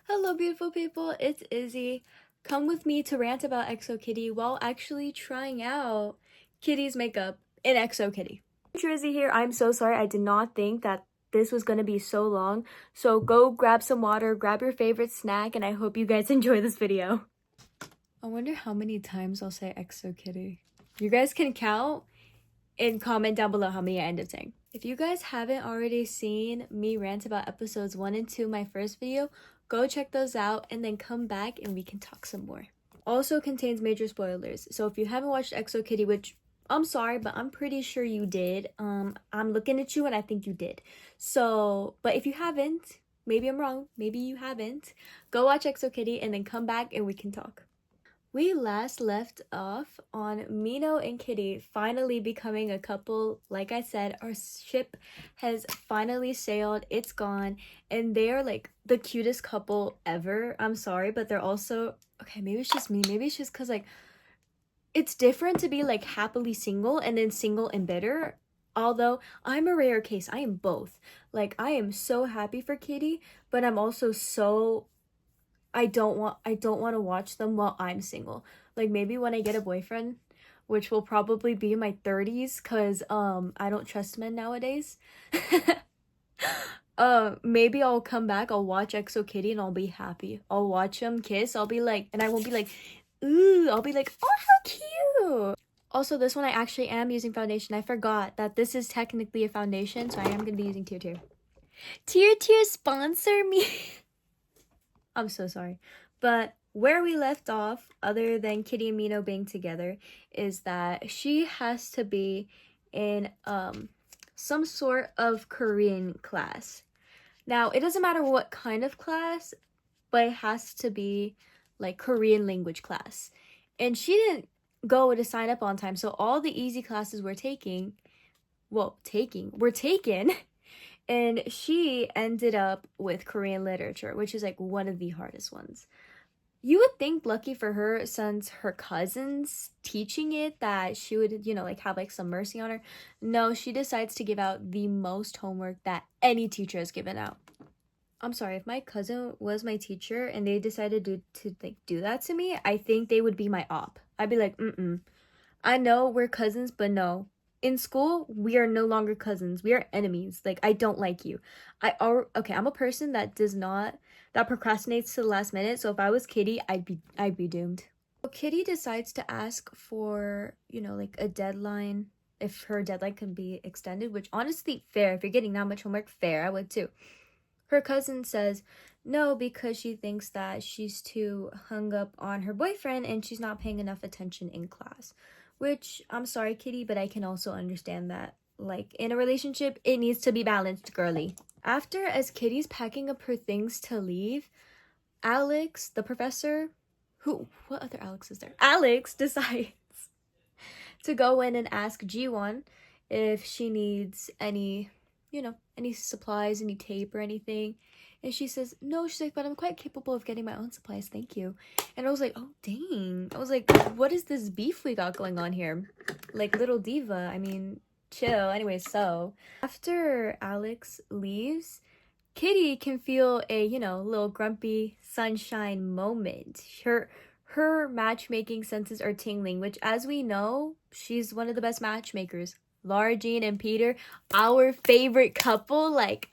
Hello beautiful people, it's Izzy. Come with me to rant about EXO Kitty while actually trying out Kitty's makeup in EXO Kitty. Izzy here. I'm so sorry, I did not think that this was gonna be so long. So go grab some water, grab your favorite snack, and I hope you guys enjoy this video. I wonder how many times I'll say EXO Kitty. You guys can count and comment down below how many I end up saying. If you guys haven't already seen me rant about episodes 1 and 2, my first video, go check those out and then come back and we can talk some more. Also contains major spoilers, so if you haven't watched EXO Kitty, which I'm sorry, but I'm pretty sure you did. I'm looking at you and I think you did. So, but if you haven't, maybe I'm wrong, maybe you haven't, go watch EXO Kitty and then come back and we can talk. We last left off on Mino and Kitty finally becoming a couple. Like I said, our ship has finally sailed, it's gone, and they're like the cutest couple ever. I'm sorry, but they're also, okay, maybe it's just me, maybe it's just because like it's different to be like happily single and then single and bitter. Although I'm a rare case, I am both. Like I am so happy for Kitty, but I'm also so I don't want to watch them while I'm single. Like maybe when I get a boyfriend, which will probably be in my 30s cuz I don't trust men nowadays. Maybe I'll come back, I'll watch EXO Kitty and I'll be happy. I'll watch them kiss. I'll be like, and I won't be like, ooh, I'll be like, "Oh, how cute." Also, this one I actually am using foundation. I forgot that this is technically a foundation, so I am going to be using Tear Tear. Tear Tear sponsor me. I'm so sorry. But where we left off, other than Kitty and Mino being together, is that she has to be in some sort of Korean class. Now, it doesn't matter what kind of class, but it has to be like Korean language class. And she didn't go to sign up on time, so all the easy classes were taken. And she ended up with Korean literature, which is like one of the hardest ones. You would think, lucky for her, since her cousin's teaching it, that she would, like have like some mercy on her. No, she decides to give out the most homework that any teacher has given out. I'm sorry, if my cousin was my teacher and they decided to do that to me, I think they would be my op. I'd be like, I know we're cousins, but no. In school, we are no longer cousins. We are enemies. Like, I don't like you. I'm a person that procrastinates to the last minute. So if I was Kitty, I'd be doomed. So Kitty decides to ask for, like a deadline, if her deadline can be extended, which honestly, fair. If you're getting that much homework, fair, I would too. Her cousin says no because she thinks that she's too hung up on her boyfriend and she's not paying enough attention in class. Which, I'm sorry, Kitty, but I can also understand that. Like, in a relationship, it needs to be balanced, girly. After, as Kitty's packing up her things to leave, Alex, the professor, what other Alex is there? Alex decides to go in and ask G1 if she needs any supplies, any tape or anything. And she says, no, she's like, but I'm quite capable of getting my own supplies, thank you. And I was like, oh, dang. I was like, what is this beef we got going on here? Like, little diva, I mean, chill. Anyway, so after Alex leaves, Kitty can feel a, little grumpy sunshine moment. Her matchmaking senses are tingling, which, as we know, she's one of the best matchmakers. Laura Jean and Peter, our favorite couple, like,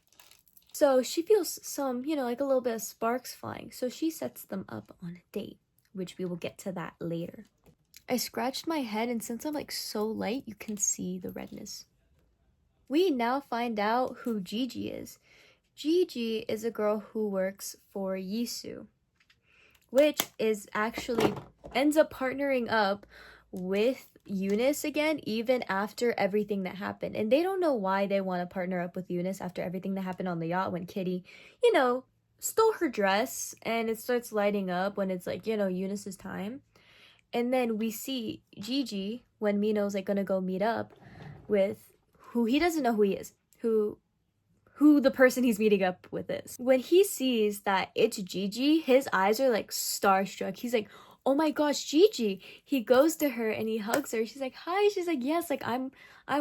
so she feels some, like a little bit of sparks flying. So she sets them up on a date, which we will get to that later. I scratched my head, and since I'm like so light, you can see the redness. We now find out who Gigi is. Gigi is a girl who works for Yisu, which is actually ends up partnering up with Eunice again, even after everything that happened. And they don't know why they want to partner up with Eunice after everything that happened on the yacht when Kitty, stole her dress and it starts lighting up when it's like, Eunice's time. And then we see Gigi when Mino's like gonna go meet up with who he doesn't know who he is, who the person he's meeting up with is. When he sees that it's Gigi, his eyes are like starstruck. He's like, oh my gosh, Gigi. He goes to her and he hugs her. She's like, hi. She's like, yes, like I'm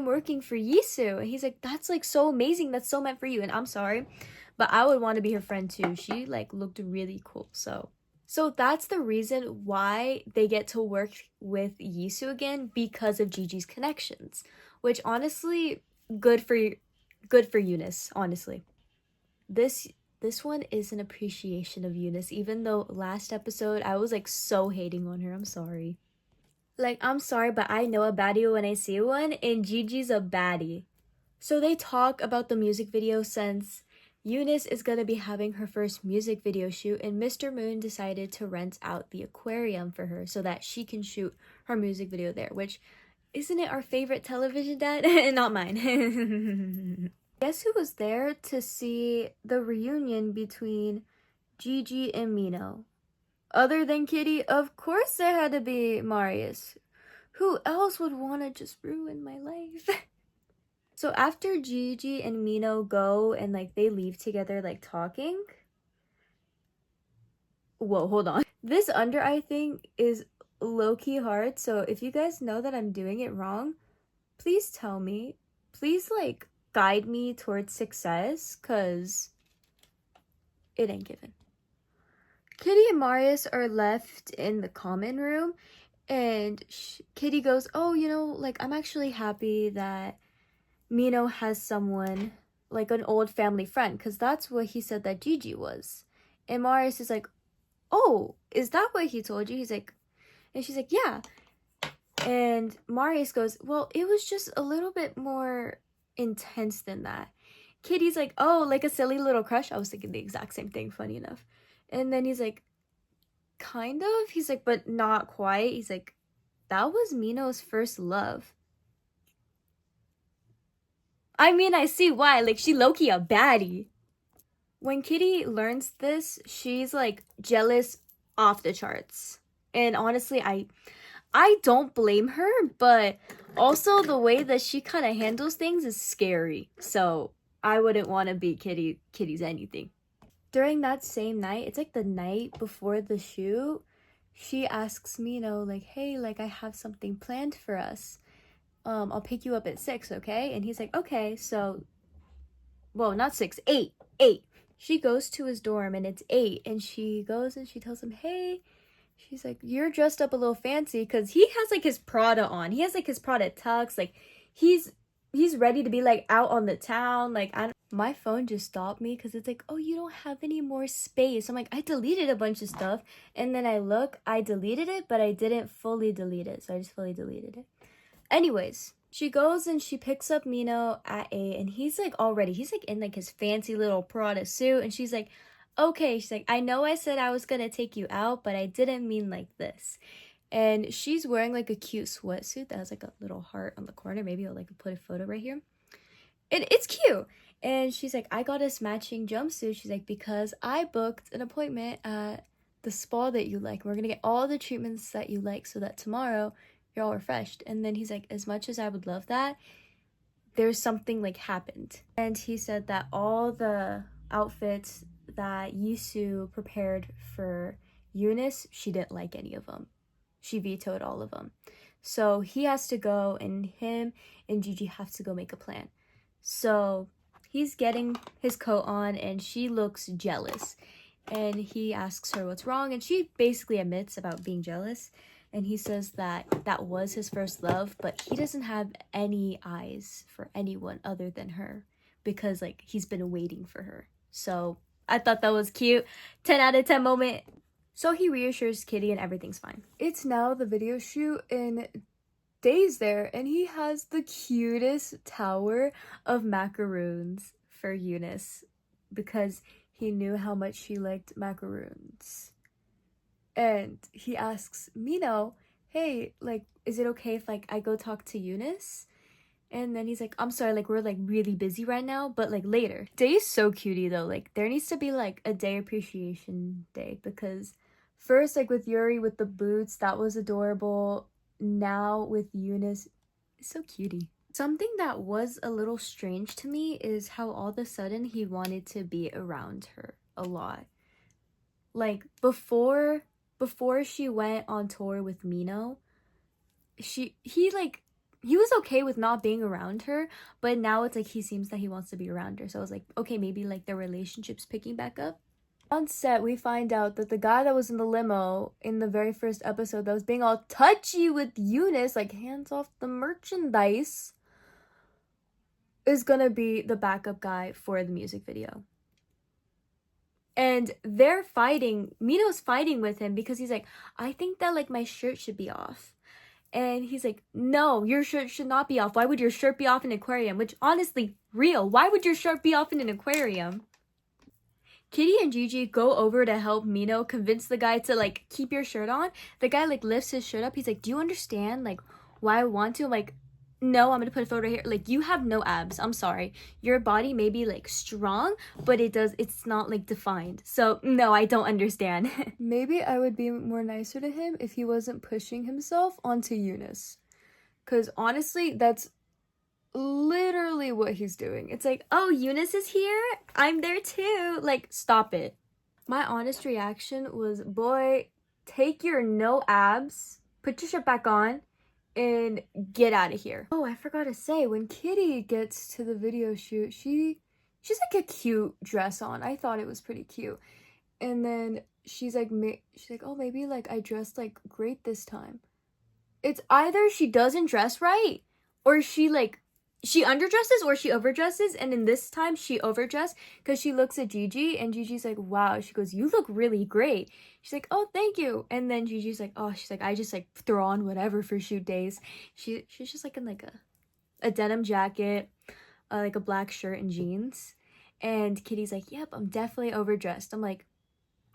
working for Yisu. And he's like, that's like so amazing. That's so meant for you. And I'm sorry, but I would want to be her friend too. She like looked really cool. So that's the reason why they get to work with Yisu again, because of Gigi's connections, which honestly good for Eunice, honestly. This one is an appreciation of Eunice, even though last episode I was like so hating on her. I'm sorry. Like, I'm sorry, but I know a baddie when I see one, and Gigi's a baddie. So they talk about the music video since Eunice is gonna be having her first music video shoot, and Mr. Moon decided to rent out the aquarium for her so that she can shoot her music video there, which isn't it our favorite television, Dad? Not mine. Guess who was there to see the reunion between Gigi and Mino? Other than Kitty, of course it had to be Marius. Who else would want to just ruin my life? So after Gigi and Mino go and like they leave together like talking. Whoa, hold on. This under eye thing is low-key hard, so if you guys know that I'm doing it wrong, please tell me. Please like guide me towards success, cause it ain't given. Kitty and Marius are left in the common room, and Kitty goes, oh, you know, like I'm actually happy that Mino has someone, like an old family friend, because that's what he said that Gigi was. And Marius is like, oh, is that what he told you? He's like, and she's like, yeah. And Marius goes, well, it was just a little bit more intense than that. Kitty's like, oh, like a silly little crush? I was thinking the exact same thing, funny enough. And then he's like, kind of? He's like, but not quite. He's like, that was Mino's first love. I mean, I see why. Like, she low-key a baddie. When Kitty learns this, she's like jealous off the charts. And honestly, I don't blame her, but also the way that she kind of handles things is scary. So I wouldn't want to be Kitty's anything. During that same night, it's like the night before the shoot, she asks Mino like, hey, like I have something planned for us. I'll pick you up at 6, okay? And he's like, okay. So, well, not 6, 8. She goes to his dorm and it's 8, and she goes and she tells him, hey, she's like, you're dressed up a little fancy, because he has like his Prada on. He has like his Prada tux. Like he's ready to be like out on the town. Like my phone just stopped me because it's like, oh, you don't have any more space. I'm like, I deleted a bunch of stuff, and then I look, I deleted it, but I didn't fully delete it, so I just fully deleted it. Anyways, she goes and she picks up Mino at 8, and he's like in like his fancy little Prada suit, and she's like, okay, she's like, I know I said I was gonna take you out, but I didn't mean like this. And she's wearing like a cute sweatsuit that has like a little heart on the corner. Maybe I'll like put a photo right here. And it's cute. And she's like, I got us matching jumpsuit. She's like, because I booked an appointment at the spa that you like. We're gonna get all the treatments that you like so that tomorrow you're all refreshed. And then he's like, as much as I would love that, there's something like happened. And he said that all the outfits that Yisu prepared for Eunice, she didn't like any of them. She vetoed all of them. So he has to go, and him and Gigi have to go make a plan. So he's getting his coat on, and she looks jealous. And he asks her what's wrong, and she basically admits about being jealous. And he says that that was his first love, but he doesn't have any eyes for anyone other than her, because like he's been waiting for her. So I thought that was cute. 10 out of 10 moment. So he reassures Kitty and everything's fine. It's now the video shoot, and Day's there, and he has the cutest tower of macaroons for Eunice because he knew how much she liked macaroons. And he asks Mino, hey, like, is it okay if like I go talk to Eunice? And then he's like, I'm sorry, like we're like really busy right now, but like later. Day is so cutie though. Like there needs to be like a day appreciation day, because first like with Yuri with the boots, that was adorable. Now with Eunice, it's so cutie. Something that was a little strange to me is how all of a sudden he wanted to be around her a lot. Like before she went on tour with Mino, he like he was okay with not being around her, but now it's like he seems that he wants to be around her. So I was like, okay, maybe like their relationship's picking back up. On set, we find out that the guy that was in the limo in the very first episode that was being all touchy with Eunice, like hands off the merchandise, is gonna be the backup guy for the music video. And they're fighting, Mino's fighting with him because he's like, I think that like my shirt should be off. And he's like, no, your shirt should not be off. Why would your shirt be off in an aquarium? Which, honestly, real. Why would your shirt be off in an aquarium? Kitty and Gigi go over to help Mino convince the guy to, like, keep your shirt on. The guy, like, lifts his shirt up. He's like, do you understand, like, why I want to? I'm like, no, I'm gonna put a photo here. Like, you have no abs. I'm sorry. Your body may be, like, strong, but it's not, like, defined. So, no, I don't understand. Maybe I would be more nicer to him if he wasn't pushing himself onto Eunice. Because, honestly, that's literally what he's doing. It's like, oh, Eunice is here? I'm there too. Like, stop it. My honest reaction was, boy, take your no abs, put your shirt back on, and get out of here. Oh, I forgot to say, when Kitty gets to the video shoot, she's like a cute dress on. I thought it was pretty cute. And then she's like, oh, maybe like I dressed like great this time. It's either she doesn't dress right or she underdresses or she overdresses, and in this time she overdressed because she looks at Gigi and Gigi's like, wow. She goes, you look really great. She's like, oh, thank you. And then Gigi's like, oh, she's like, I just like throw on whatever for shoot days. She's just like in like a denim jacket, like a black shirt and jeans. And Kitty's like, yep, I'm definitely overdressed. I'm like,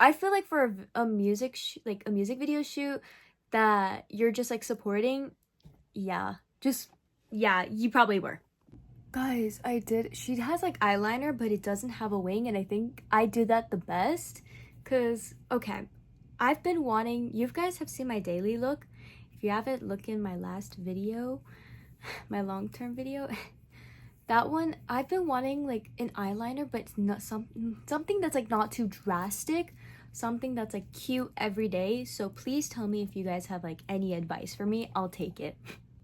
I feel like for a music video shoot that you're just like supporting, yeah, you probably were. Guys, I did. She has like eyeliner, but it doesn't have a wing, and I think I do that the best. Cause, okay, I've been wanting, you guys have seen my daily look. If you haven't, look in my last video, my long-term video. That one, I've been wanting like an eyeliner, but not something that's like not too drastic. Something that's like cute every day. So please tell me if you guys have like any advice for me. I'll take it.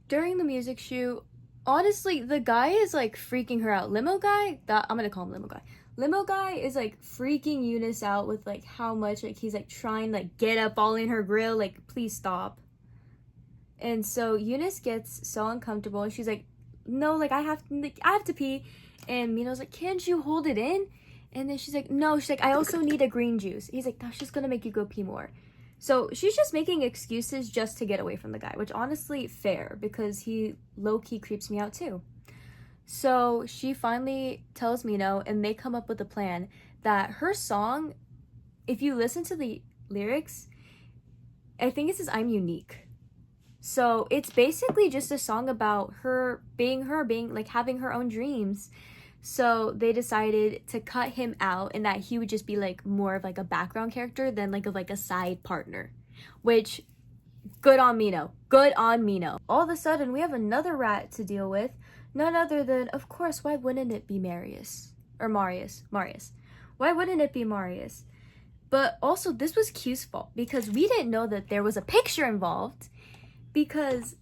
During the music shoot, honestly, the guy is like freaking her out. Limo guy, I'm gonna call him Limo guy. Limo guy is like freaking Eunice out with like how much like he's like trying to like get up all in her grill. Like, please stop. And so Eunice gets so uncomfortable and she's like, no, like I have to pee. And Mino's like, can't you hold it in? And then she's like, no, she's like, I also need a green juice. He's like, that's just gonna make you go pee more. So she's just making excuses just to get away from the guy, which honestly, fair, because he low-key creeps me out too. So she finally tells Mino, and they come up with a plan that her song, if you listen to the lyrics, I think it says I'm unique. So it's basically just a song about her being like having her own dreams. So they decided to cut him out and that he would just be like more of like a background character than like a side partner, which good on Mino. Good on Mino. All of a sudden we have another rat to deal with, none other than, of course, why wouldn't it be Marius? Or Marius. Why wouldn't it be Marius? But also this was Q's fault because we didn't know that there was a picture involved, because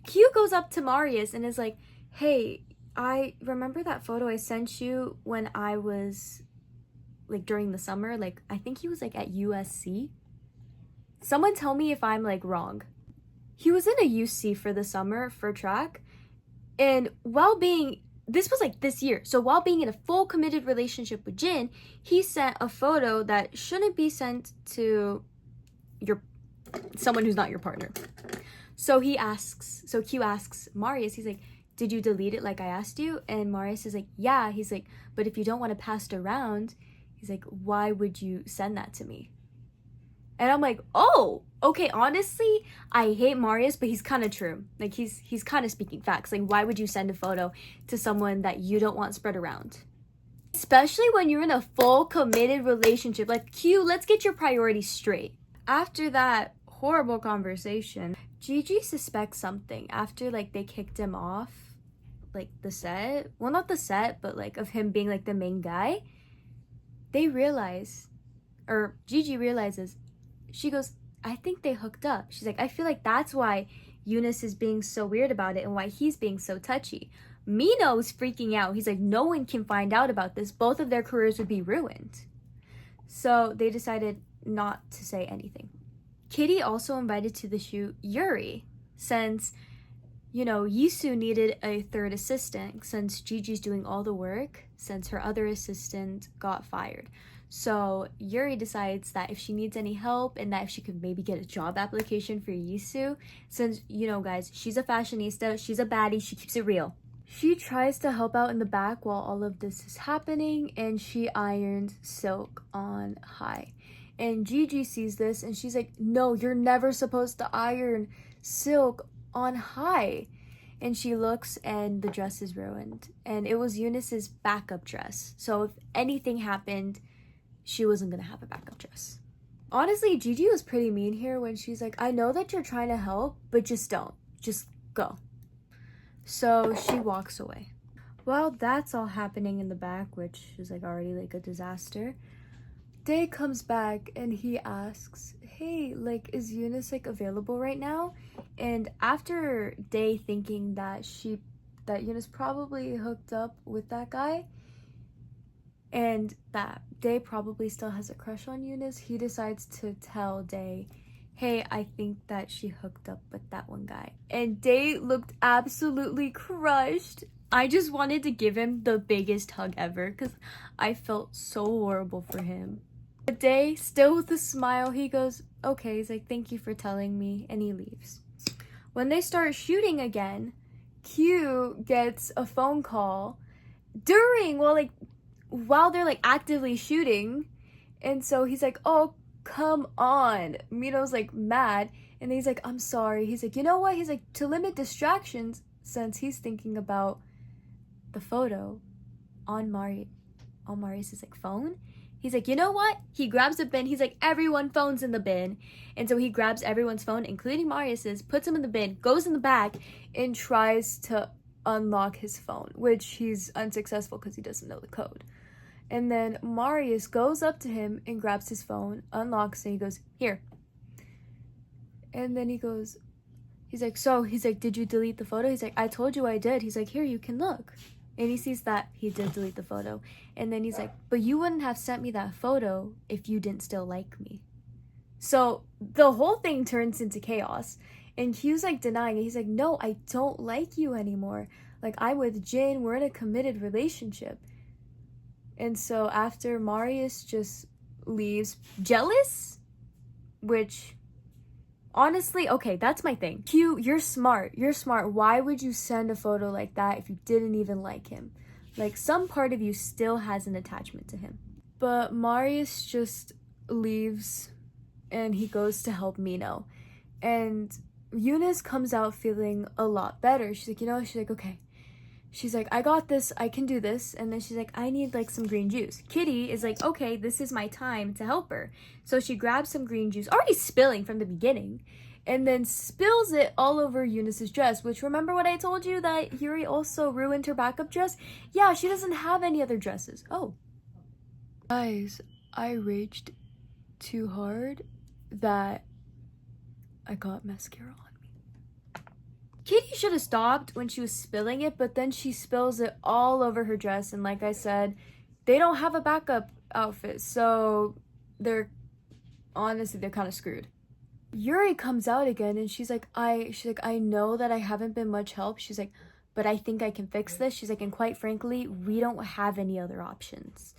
Q goes up to Marius and is like, hey, I remember that photo I sent you when I was like during the summer, like I think he was like at USC. Someone tell me if I'm like wrong. He was in a UC for the summer for track, and this was like this year, so while being in a full committed relationship with Jin, he sent a photo that shouldn't be sent to someone who's not your partner. So Q asks Marius, he's like, did you delete it like I asked you? And Marius is like, yeah. He's like, but if you don't want to pass it around, he's like, why would you send that to me? And I'm like, oh, okay, honestly, I hate Marius, but he's kind of true. Like, he's kind of speaking facts. Like, why would you send a photo to someone that you don't want spread around? Especially when you're in a full committed relationship. Like, Q, let's get your priorities straight. After that horrible conversation, Gigi suspects something after like they kicked him off like the set, well, not the set, but like of him being like the main guy. Gigi realizes, she goes, I think they hooked up. She's like, I feel like that's why Eunice is being so weird about it and why he's being so touchy. Mino's freaking out. He's like, no one can find out about this. Both of their careers would be ruined. So they decided not to say anything. Kitty also invited to the shoot Yuri, since, you know, Yisu needed a third assistant since Gigi's doing all the work, since her other assistant got fired. So Yuri decides that if she needs any help and that if she could maybe get a job application for Yisu, since, you know, guys, she's a fashionista, she's a baddie, she keeps it real. She tries to help out in the back while all of this is happening, and she irons Silk on high. And Gigi sees this and she's like, no, you're never supposed to iron Silk on high. And she looks and the dress is ruined. And it was Eunice's backup dress. So if anything happened, she wasn't gonna have a backup dress. Honestly, Gigi was pretty mean here when she's like, I know that you're trying to help, but just don't. Just go. So she walks away. While that's all happening in the back, which is like already like a disaster, Day comes back and he asks, hey, like, is Eunice like available right now? And after Day thinking that Eunice probably hooked up with that guy and that Day probably still has a crush on Eunice, he decides to tell Day, hey, I think that she hooked up with that one guy. And Day looked absolutely crushed. I just wanted to give him the biggest hug ever because I felt so horrible for him. But Day, still with a smile, he goes, okay, he's like, thank you for telling me, and he leaves. When they start shooting again, Q gets a phone call while they're like actively shooting, and so he's like, oh, come on. Mino's like mad, and he's like, I'm sorry. He's like, you know what? He's like, to limit distractions, since he's thinking about the photo on Marius's like phone. He's like, you know what? He grabs a bin. He's like, everyone's phone's in the bin. And so he grabs everyone's phone, including Marius's, puts him in the bin, goes in the back, and tries to unlock his phone, which he's unsuccessful because he doesn't know the code. And then Marius goes up to him and grabs his phone, unlocks it, and he goes, here. And then he's like, did you delete the photo? He's like, I told you I did. He's like, here, you can look. And he sees that he did delete the photo. And then he's like, but you wouldn't have sent me that photo if you didn't still like me. So the whole thing turns into chaos. And Q's like denying it. He's like, no, I don't like you anymore. Like, I'm with Jin. We're in a committed relationship. And so after Marius just leaves jealous, which honestly, okay, that's my thing. Q, you're smart. Why would you send a photo like that if you didn't even like him? Like, some part of you still has an attachment to him. But Marius just leaves and he goes to help Mino. And Eunice comes out feeling a lot better. She's like, okay. She's like, I got this, I can do this. And then she's like, I need like some green juice. Kitty is like, okay, this is my time to help her. So she grabs some green juice, already spilling from the beginning, and then spills it all over Eunice's dress, which, remember what I told you that Yuri also ruined her backup dress? Yeah, she doesn't have any other dresses. Oh. Guys, I raged too hard that I got mascara on. Kitty should have stopped when she was spilling it, but then she spills it all over her dress. And like I said, they don't have a backup outfit, so they're kind of screwed. Yuri comes out again and she's like, I know that I haven't been much help. She's like, but I think I can fix this. She's like, and quite frankly, we don't have any other options.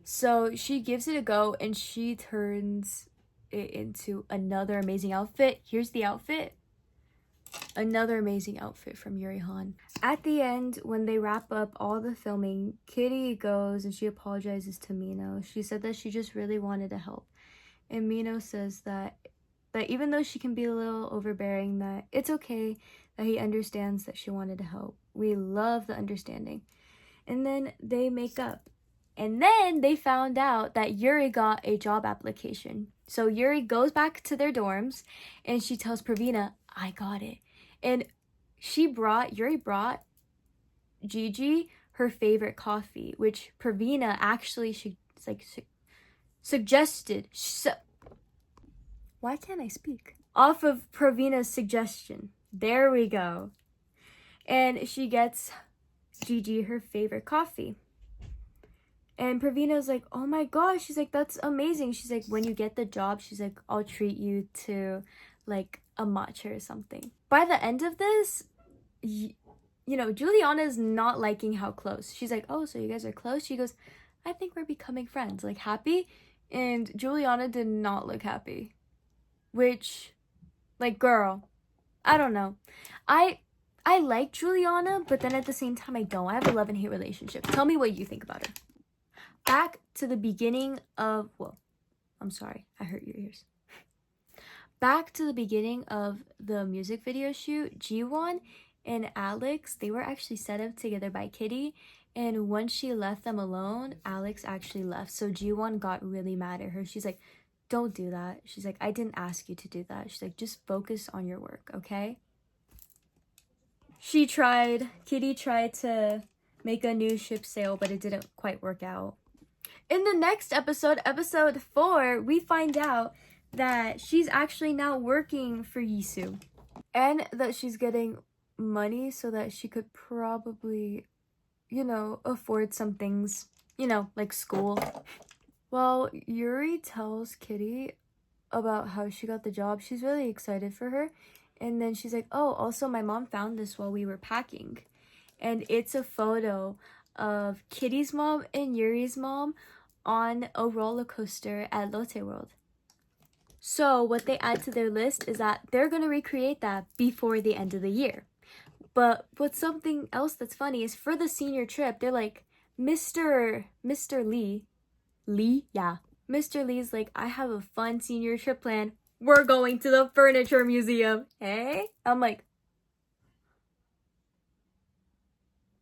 So she gives it a go and she turns it into another amazing outfit. Here's the outfit. Another amazing outfit from Yuri Han. At the end, when they wrap up all the filming, Kitty goes and she apologizes to Mino. She said that she just really wanted to help. And Mino says that even though she can be a little overbearing, that it's okay, that he understands that she wanted to help. We love the understanding. And then they make up. And then they found out that Yuri got a job application. So Yuri goes back to their dorms and she tells Pravina, I got it. And Yuri brought Gigi her favorite coffee, which Pravina actually suggested. Why can't I speak? Off of Pravina's suggestion. There we go. And she gets Gigi her favorite coffee. And Pravina's like, oh my gosh. She's like, that's amazing. She's like, when you get the job, she's like, I'll treat you to like a matcha or something. By the end of this, you know, Juliana's not liking how close. She's like, oh, so you guys are close? She goes, I think we're becoming friends. Like, happy? And Juliana did not look happy. Which, like, girl, I don't know. I like Juliana, but then at the same time, I don't. I have a love and hate relationship. Tell me what you think about her. Back to the beginning of, well, I'm sorry, I hurt your ears. Back to the beginning of the music video shoot, Jiwon and Alex, they were actually set up together by Kitty, and once she left them alone, Alex actually left. So Jiwon got really mad at her. She's like, don't do that. She's like, I didn't ask you to do that. She's like, just focus on your work, okay? Kitty tried to make a new ship sail, but it didn't quite work out. In the next episode, episode 4, we find out that she's actually now working for Yisu. And that she's getting money so that she could probably, you know, afford some things, you know, like school. Well, Yuri tells Kitty about how she got the job. She's really excited for her. And then she's like, oh, also my mom found this while we were packing. And it's a photo of Kitty's mom and Yuri's mom on a roller coaster at Lotte World. So what they add to their list is that they're going to recreate that before the end of the year. But what's something else that's funny is for the senior trip, they're like, Mr. Lee? Yeah. Mr. Lee's like, I have a fun senior trip plan. We're going to the furniture museum. Hey? I'm like,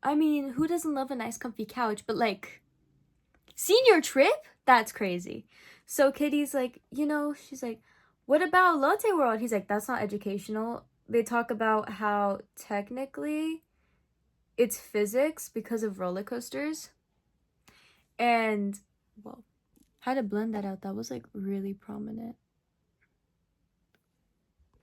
I mean, who doesn't love a nice comfy couch? But like, senior trip? That's crazy. So Kitty's like, you know, she's like, what about Lotte World? He's like, that's not educational. They talk about how technically it's physics because of roller coasters. And, well, how to blend that out? That was like really prominent.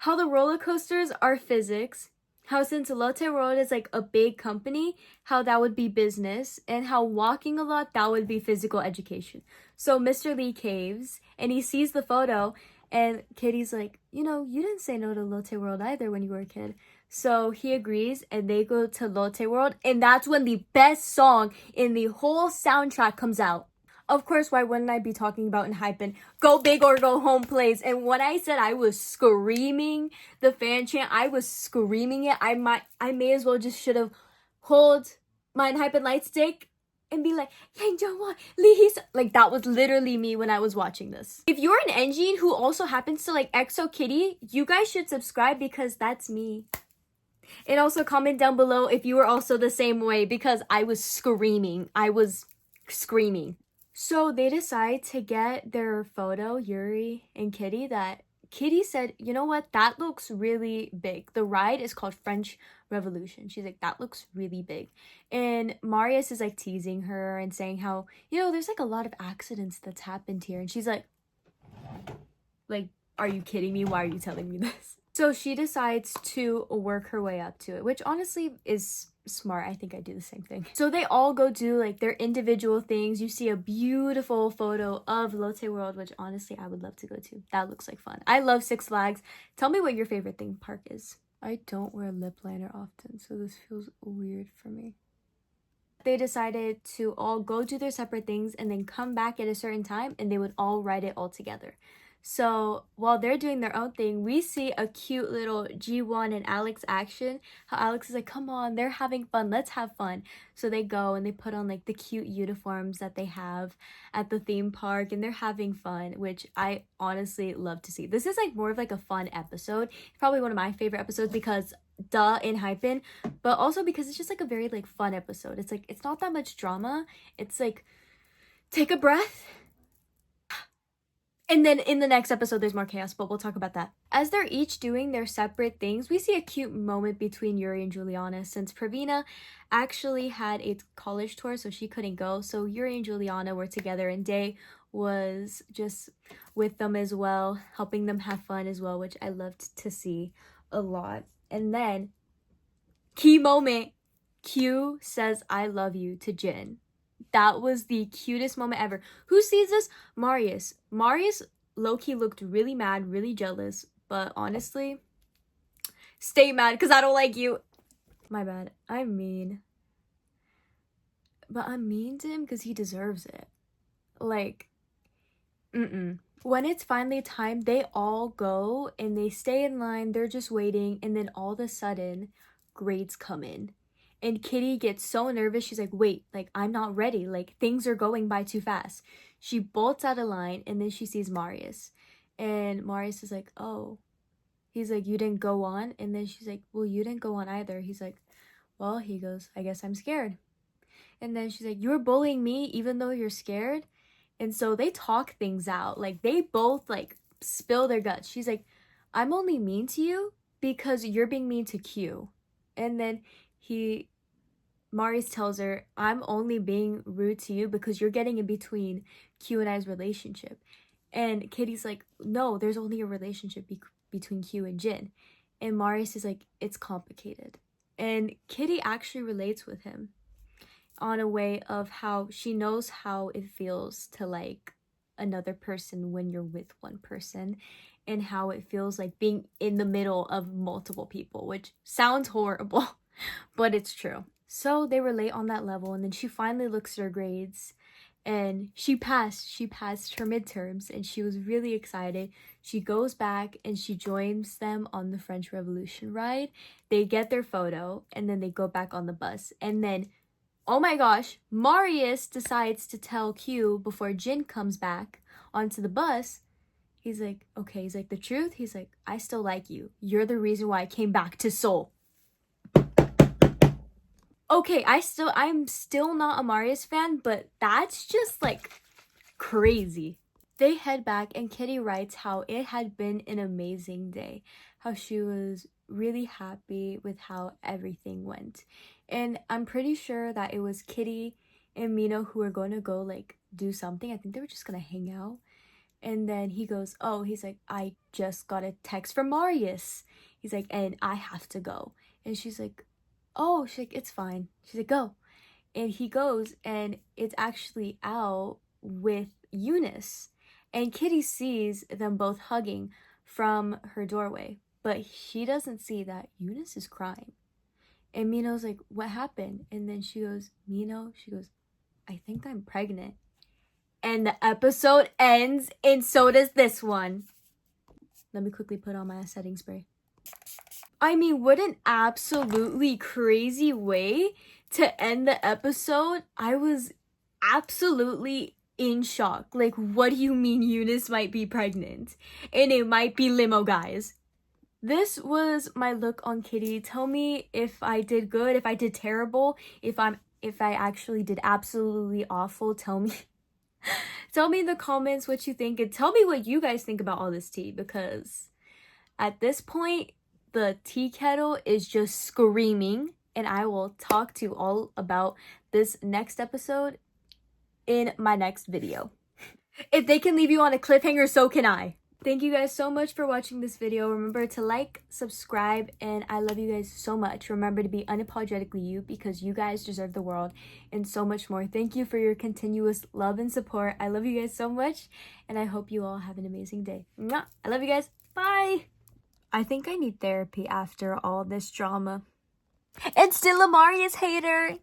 How the roller coasters are physics, how since Lotte World is like a big company, how that would be business, and how walking a lot, that would be physical education. So Mr. Lee caves, and he sees the photo, and Kitty's like, you know, you didn't say no to Lotte World either when you were a kid. So he agrees, and they go to Lotte World, and that's when the best song in the whole soundtrack comes out. Of course, why wouldn't I be talking about in Hypen? Go Big or Go Home plays. And when I said I was screaming the fan chant, I was screaming it. I may as well just should have hold my Hypen light stick and be like, Yang Jung-won, Lee Hee-sung. Like, that was literally me when I was watching this. If you're an engine who also happens to like EXO Kitty, you guys should subscribe because that's me. And also comment down below if you were also the same way because I was screaming. So they decide to get their photo, Yuri and Kitty, that Kitty said, you know what, that looks really big. The ride is called French Revolution. She's like, that looks really big. And Marius is like teasing her and saying how, you know, there's like a lot of accidents that's happened here. And she's like, are you kidding me? Why are you telling me this? So she decides to work her way up to it, which honestly is smart. I think I do the same thing. So they all go do like their individual things. You see a beautiful photo of Lotte World, which honestly I would love to go to. That looks like fun. I love Six Flags. Tell me what your favorite theme park is. I don't wear lip liner often, so this feels weird for me. They decided to all go do their separate things and then come back at a certain time and they would all write it all together. So while they're doing their own thing, we see a cute little G1 and Alex action. How Alex is like, come on, they're having fun. Let's have fun. So they go and they put on like the cute uniforms that they have at the theme park and they're having fun, which I honestly love to see. This is like more of like a fun episode. It's probably one of my favorite episodes because in Hypen, but also because it's just like a very like fun episode. It's like, it's not that much drama. It's like, take a breath. And then in the next episode, there's more chaos, but we'll talk about that. As they're each doing their separate things, we see a cute moment between Yuri and Juliana since Pravina actually had a college tour, so she couldn't go. So Yuri and Juliana were together and Day was just with them as well, helping them have fun as well, which I loved to see. a lot. And then, key moment, Q says I love you to Jin. That was the cutest moment ever. Who sees this? Marius. Marius low-key looked really mad, really jealous, but honestly, stay mad because I don't like you. My bad. I'm mean. But I'm mean to him because he deserves it. Like, when it's finally time, they all go and they stay in line. They're just waiting. And then all of a sudden, grades come in. And Kitty gets so nervous. She's like, wait, like, I'm not ready. Like, things are going by too fast. She bolts out of line and then she sees Marius. And Marius is like, oh. He's like, you didn't go on? And then she's like, well, you didn't go on either. He's like, well, he goes, I guess I'm scared. And then she's like, you're bullying me even though you're scared? And so they talk things out. Like, they both, like, spill their guts. She's like, I'm only mean to you because you're being mean to Q. And then Marius tells her, I'm only being rude to you because you're getting in between Q and I's relationship. And Kitty's like, no, there's only a relationship between Q and Jin. And Marius is like, it's complicated. And Kitty actually relates with him on a way of how she knows how it feels to like another person when you're with one person, and how it feels like being in the middle of multiple people, which sounds horrible, but it's true. So they relate on that level, and then she finally looks at her grades and she passed her midterms and she was really excited. She goes back and she joins them on the French Revolution ride. They get their photo and then they go back on the bus, and then oh my gosh, Marius decides to tell Q before Jin comes back onto the bus. He's like, okay, he's like, the truth? He's like, I still like you. You're the reason why I came back to Seoul. Okay, I'm still not a Marius fan, but that's just like crazy. They head back and Kitty writes how it had been an amazing day, how she was really happy with how everything went. And I'm pretty sure that it was Kitty and Mino who were going to go like do something. I think they were just going to hang out. And then he goes, oh, he's like, I just got a text from Marius. He's like, and I have to go. And she's like, oh, she's like, it's fine. She's like, go. And he goes and it's actually out with Eunice. And Kitty sees them both hugging from her doorway, but she doesn't see that Eunice is crying. And Mino's like, what happened? And then she goes, Mino, she goes, I think I'm pregnant. And the episode ends, and so does this one. Let me quickly put on my setting spray. I mean, what an absolutely crazy way to end the episode. I was absolutely in shock. Like, what do you mean Eunice might be pregnant? And it might be limo, guys. This was my look on Kitty. Tell me if I did good, if I did terrible, if I actually did absolutely awful. Tell me in the comments what you think, and tell me what you guys think about all this tea, because at this point the tea kettle is just screaming, and I will talk to you all about this next episode in my next video. If they can leave you on a cliffhanger, so can I. Thank you guys so much for watching this video. Remember to like, subscribe, and I love you guys so much. Remember to be unapologetically you, because you guys deserve the world and so much more. Thank you for your continuous love and support. I love you guys so much, and I hope you all have an amazing day. Mwah! I love you guys. Bye! I think I need therapy after all this drama. And still a Marius hater!